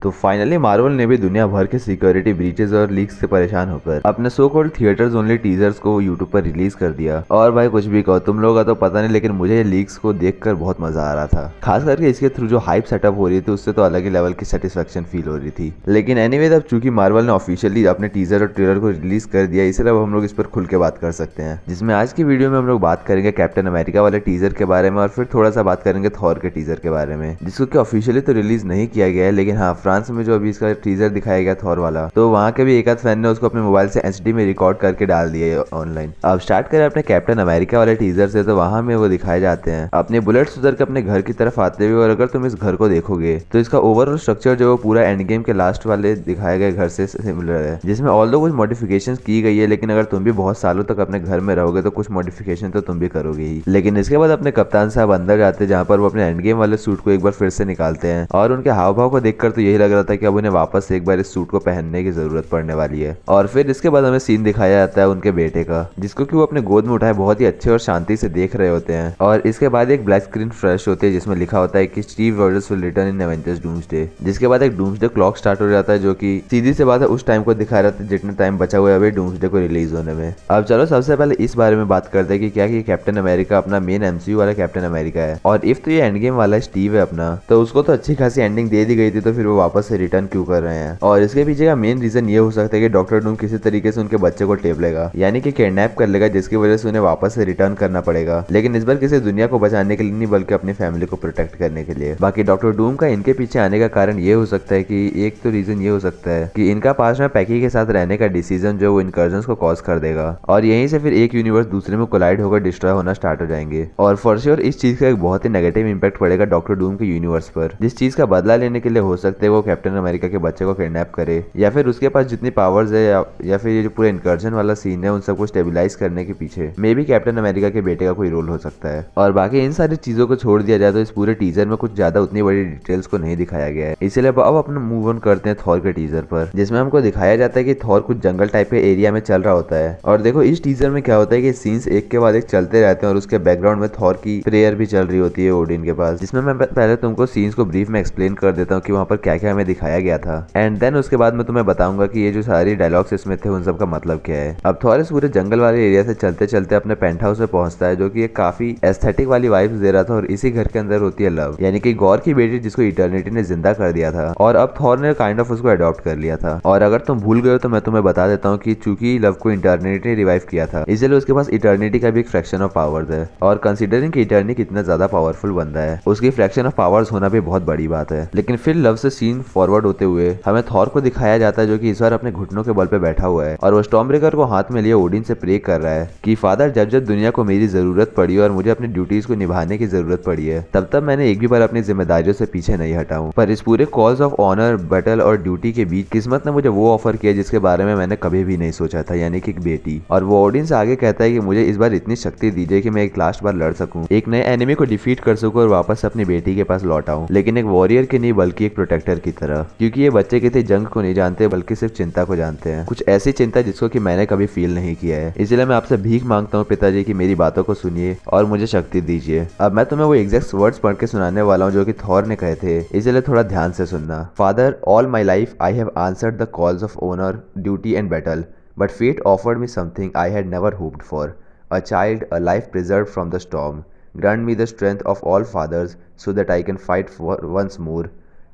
तो finally Marvel ने भी दुनिया भर के सिक्योरिटी ब्रीचेस और लीक्स से परेशान होकर अपने so called theatres only teasers को यूट्यूब पर रिलीज कर दिया। और भाई कुछ भी कहो, तुम लोगों का तो पता नहीं, लेकिन मुझे ये लीक्स को देखकर बहुत मजा आ रहा था। खास करके इसके थ्रू जो हाइप सेटअप हो रही थी उससे तो अलग ही लेवल की सेटिस्फेक्शन फील हो रही थी। लेकिन एनीवेज, अब चूंकि मार्वल ने ऑफिशियली अपने टीजर और ट्रेलर को रिलीज कर दिया, इसलिए अब हम लोग इस पर खुल के बात कर सकते हैं। जिसमें आज की वीडियो में हम लोग बात करेंगे कैप्टन अमेरिका वाले टीजर के बारे में, और फिर थोड़ा सा बात करेंगे थॉर के टीजर के बारे में, जिसको कि ऑफिशियली तो रिलीज नहीं किया गया है, लेकिन हाँ, फ्रांस में जो अभी इसका टीजर दिखाया गया थॉर वाला, तो वहाँ के भी एक आध फैन ने उसको अपने मोबाइल से एचडी में रिकॉर्ड करके डाल दिया ऑनलाइन। अब स्टार्ट करें अपने कैप्टन अमेरिका वाले टीजर से, तो वहाँ में वो दिखाए जाते हैं अपने बुलेट्स उतर के अपने घर की तरफ आते हुए। और अगर तुम इस घर को देखोगे तो इसका ओवरऑल स्ट्रक्चर जो पूरा एंड गेम के लास्ट वाले दिखाए गए घर से सिमिलर है, जिसमें ऑल्दो कुछ मॉडिफिकेशन की गई है, लेकिन अगर तुम भी बहुत सालों तक अपने घर में रहोगे तो कुछ मॉडिफिकेशन तो तुम भी करोगे ही। लेकिन इसके बाद अपने कप्तान साहब अंदर जाते हैं, जहाँ पर वो अपने एंड गेम वाले सूट को एक बार फिर से निकालते हैं। और उनके हाव भाव को देखकर तो यही लग रहा था कि अब उन्हें वापस से एक बार इस सूट को पहनने की जरूरत पड़ने वाली है। और फिर इसके बाद हमें सीन दिखाया जाता है उनके बेटे का, जिसको कि वो अपने गोद में उठाए बहुत ही अच्छे और शांति से देख रहे होते हैं। और इसके बाद एक ब्लैक स्क्रीन फ्लैश होती है जिसमें लिखा होता है कि Steve Rogers will return in Avengers doomsday. जिसके बाद एक डूम्सडे क्लॉक स्टार्ट हो जाता है, जो कि सीधी सी बात है उस टाइम को दिखा रहा था जितना टाइम बचा हुआ है अभी डूम्सडे को रिलीज होने में। अब चलो सबसे पहले इस बारे में बात करते हैं कि क्या कि कैप्टन अमेरिका अपना मेन एमसीयू वाला कैप्टन अमेरिका है, और इफ तो ये एंड गेम वाला स्टीव है अपना, तो उसको तो अच्छी खासी एंडिंग दे दी गई थी, तो फिर वो वापस से रिटर्न क्यों कर रहे हैं। और इसके पीछे का मेन रीजन ये हो सकता है कि डॉक्टर डूम किसी तरीके से उनके बच्चे को टेप लेगा, यानी कि किडनैप कर लेगा, जिसकी वजह से उन्हें वापस से रिटर्न करना पड़ेगा। लेकिन इस बार किसी दुनिया को बचाने के लिए नहीं, बल्कि अपनी फैमिली को प्रोटेक्ट करने के लिए। बाकी डॉक्टर डूम का इनके पीछे आने का कारण ये हो सकता है कि एक तो रीजन ये हो सकता है कि इनका पास में पैकी के साथ रहने का डिसीजन जो वो इनकर्जन्स को कॉज कर देगा, और यहीं से फिर एक यूनिवर्स दूसरे में कोलाइड होकर डिस्ट्रॉय होना स्टार्ट हो जाएंगे। और फॉर श्योर इस चीज का एक बहुत ही नेगेटिव इंपैक्ट पड़ेगा डॉक्टर डूम के यूनिवर्स पर, जिस चीज का बदला लेने के लिए हो सकता है वो कैप्टन अमेरिका के बच्चे को किडनैप करे, या फिर उसके पास जितनी पावर्स है, या फिर ये जो पूरा इनकर्जन वाला सीन है उन सबको स्टेबिलाईज करने के पीछे मे बी कैप्टन अमेरिका के बेटे का कोई रोल हो सकता है। और बाकी इन सारी चीजों को छोड़ दिया जाए तो इस पूरे टीजर में कुछ ज्यादा उतनी बड़ी डिटेल्स को नहीं दिखाया गया है। इसलिए अब अपना मूव ऑन करते हैं थॉर के टीजर पर, जिसमें हमको दिखाया जाता है कि थॉर कुछ जंगल टाइप के एरिया में चल रहा होता है। और देखो इस टीजर में क्या होता है कि सीन्स एक के बाद एक चलते रहते हैं, और उसके बैकग्राउंड में थॉर की प्रेयर भी चल रही होती है ओडिन के पास, जिसमें मैं पहले तुमको सीन्स को ब्रीफ में एक्सप्लेन कर देता हूँ कि वहाँ पर क्या क्या हमें दिखाया गया था, एंड देन उसके बाद मैं तुम्हें बताऊंगा कि ये जो सारी डायलॉग्स इसमें थे उन सब का मतलब क्या है। अब थॉर इस पूरे जंगल वाले एरिया से चलते चलते अपने पेंट हाउस में पहुंचता है, जो कि एक काफी एस्थेटिक वाली वाइब्स दे रहा था। और इसी घर के अंदर होती है लव, यानी कि गॉर की बेटी जिसको इटर्निटी ने जिंदा कर दिया था, और अब थॉर ने काइंड ऑफ उसको अडॉप्ट कर लिया था। और अगर तुम भूल गए हो तो मैं तुम्हें बता देता हूँ कि चूंकि लव को इटर्निटी ने रिवाइव किया था, इसलिए उसके पास इटर्निटी का भी एक फ्रैक्शन ऑफ पावर्स है। और कंसीडरिंग कि इटर्निटी कितना ज्यादा पावरफुल बंदा है, उसकी फ्रैक्शन ऑफ पावर्स होना भी बहुत बड़ी बात है। लेकिन फिर लव से सीन फॉरवर्ड होते हुए हमें थॉर को दिखाया जाता है, जो कि इस बार अपने घुटनों के बल पे बैठा हुआ है, और वो स्टॉर्मब्रेकर को हाथ में लिए ओडिन से प्रे कर रहा है कि फादर, जब जब दुनिया को मेरी जरूरत पड़ी और मुझे अपनी ड्यूटीज को निभाने की जरूरत पड़ी है, तब तब मैंने एक भी बार अपनी जिम्मेदारियों से पीछे नहीं हटा हूँ। पर इस पूरे कॉज ऑफ ऑनर, बैटल और ड्यूटी के बीच किस्मत ने मुझे वो ऑफर किया जिसके बारे में मैंने कभी भी नहीं सोचा था, यानी कि एक बेटी। और वो ओडिन से आगे कहता है कि मुझे इस बार इतनी शक्ति दीजिए कि मैं एक लास्ट बार लड़ सकूं, एक नए एनिमी को डिफीट कर सकूं और वापस अपनी बेटी के पास लौट आऊं, लेकिन एक वॉरियर की नहीं बल्कि एक प्रोटेक्टर की तरह। क्योंकि ये बच्चे किसी जंग को नहीं जानते बल्कि सिर्फ चिंता को जानते हैं, कुछ ऐसी चिंता जिसको कि मैंने कभी फील नहीं किया है। इसलिए मैं आपसे भीख मांगता हूँ पिताजी की मेरी बातों को सुनिए और मुझे शक्ति दीजिए। अब मैं तुम्हें वो एग्जैक्ट वर्ड्स पढ़ के सुनाने वाला हूँ जो कि थॉर ने कहे थे, इसलिए थोड़ा ध्यान से सुनना। Father, all my life I have answered the calls of honour, duty and battle, but fate offered me something I had never hoped for, a child, a life preserved from the storm. Grant me the strength of all fathers so that I can fight for once more,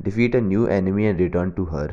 defeat a new enemy and return to her,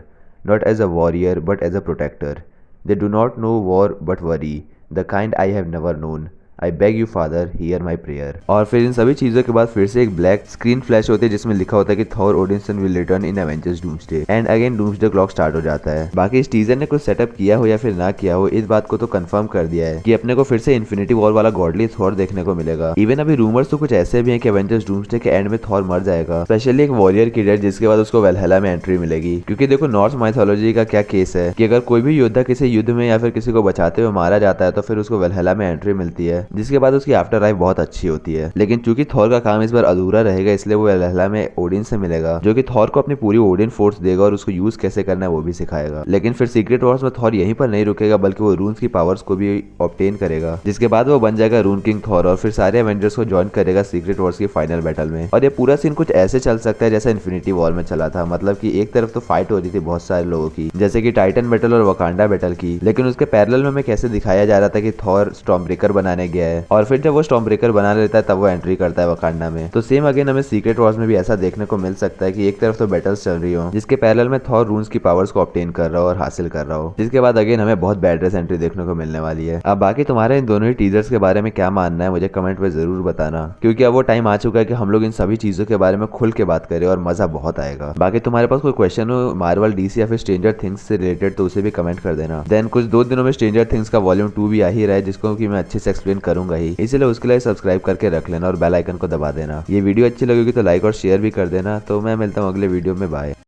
not as a warrior but as a protector. They do not know war but worry, the kind I have never known. I beg you father, hear my prayer. और फिर इन सभी चीजों के बाद फिर से एक black screen flash होती है जिसमें लिखा होता है कि Thor Odinson will return in Avengers Doomsday, and again Doomsday clock start हो जाता है। बाकी इस टीजर ने कुछ सेटअप किया हो या फिर ना किया हो, इस बात को तो कंफर्म कर दिया है कि अपने को फिर से इन्फिनिटी वॉर वाला गॉडली थॉर देखने को मिलेगा। इवन अभी रूमर्स तो कुछ ऐसे भी हैं कि एवेंजर्स डूम्सडे के एंड में थॉर मर जाएगा, स्पेशली एक वॉरियर की डेथ, जिसके बाद उसको वेलहेला में एंट्री मिलेगी। क्योंकि देखो नॉर्स माइथोलॉजी का क्या केस है कि अगर कोई भी योद्धा किसी युद्ध में या फिर किसी को बचाते हुए मारा जाता है तो फिर उसको वेलहेला में एंट्री मिलती है, है, जिसके बाद उसकी आफ्टर लाइफ बहुत अच्छी होती है। लेकिन चूंकि थॉर का काम इस बार अधूरा रहेगा, इसलिए वो वैलहल्ला में ओडिन से मिलेगा, जो कि थॉर को अपनी पूरी ओडिन फोर्स देगा और उसको यूज कैसे करना है वो भी सिखाएगा। लेकिन फिर सीक्रेट वॉर्स में थॉर यहीं पर नहीं रुकेगा, बल्कि वो रून्स की पावर्स को भी ऑब्टेन करेगा, जिसके बाद वो बन जाएगा रून किंग थॉर और फिर सारे एवेंजर्स को ज्वाइन करेगा सीक्रेट वॉर्स की फाइनल बैटल में। और ये पूरा सीन कुछ ऐसे चल सकता है जैसा इन्फिनिटी वॉर में चला था, मतलब कि एक तरफ तो फाइट हो रही थी बहुत सारे लोगों की, जैसे कि टाइटन बैटल और वकांडा बैटल की, लेकिन उसके पैरेलल में हमें कैसे दिखाया जा रहा था कि थॉर स्टॉर्म ब्रेकर बनाने गया है और फिर जब वो स्टॉर्म ब्रेकर बना लेता है तब वो एंट्री करता है वकांडा में। तो सेम अगेन हमें सीक्रेट वॉर्स में भी ऐसा देखने को मिल सकता है कि एक तरफ तो बैटल्स चल रही हो जिसके पैरेलल में थॉर रून्स की पावर्स को ऑब्टेन कर रहा हो और हासिल कर रहा हो, जिसके बाद अगेन हमें बहुत बैडरेस एंट्री देखने को मिलने वाली है। अब बाकी तुम्हारे इन दोनों ही टीजर्स के बारे में क्या मानना है मुझे कमेंट में जरूर बताना, क्योंकि अब वो टाइम आ चुका है कि हम लोग इन सभी चीजों के बारे में खुल के बात करें और मजा बहुत आएगा। बाकी तुम्हारे पास कोई क्वेश्चन हो मार्वल, डीसी या फिर स्ट्रेंजर थिंग्स से रिलेटेड तो उसे भी कमेंट कर देना। देन कुछ 2 दिनों में स्ट्रेंजर थिंग्स का वॉल्यूम 2 भी आ ही रहा है, जिसको कि मैं अच्छे से एक्सप्लेन करूंगा ही, इसलिए उसके लिए सब्सक्राइब करके रख लेना और बेल आइकन को दबा देना। ये वीडियो अच्छी लगेगी तो लाइक और शेयर भी कर देना। तो मैं मिलता हूँ अगले वीडियो में, बाय।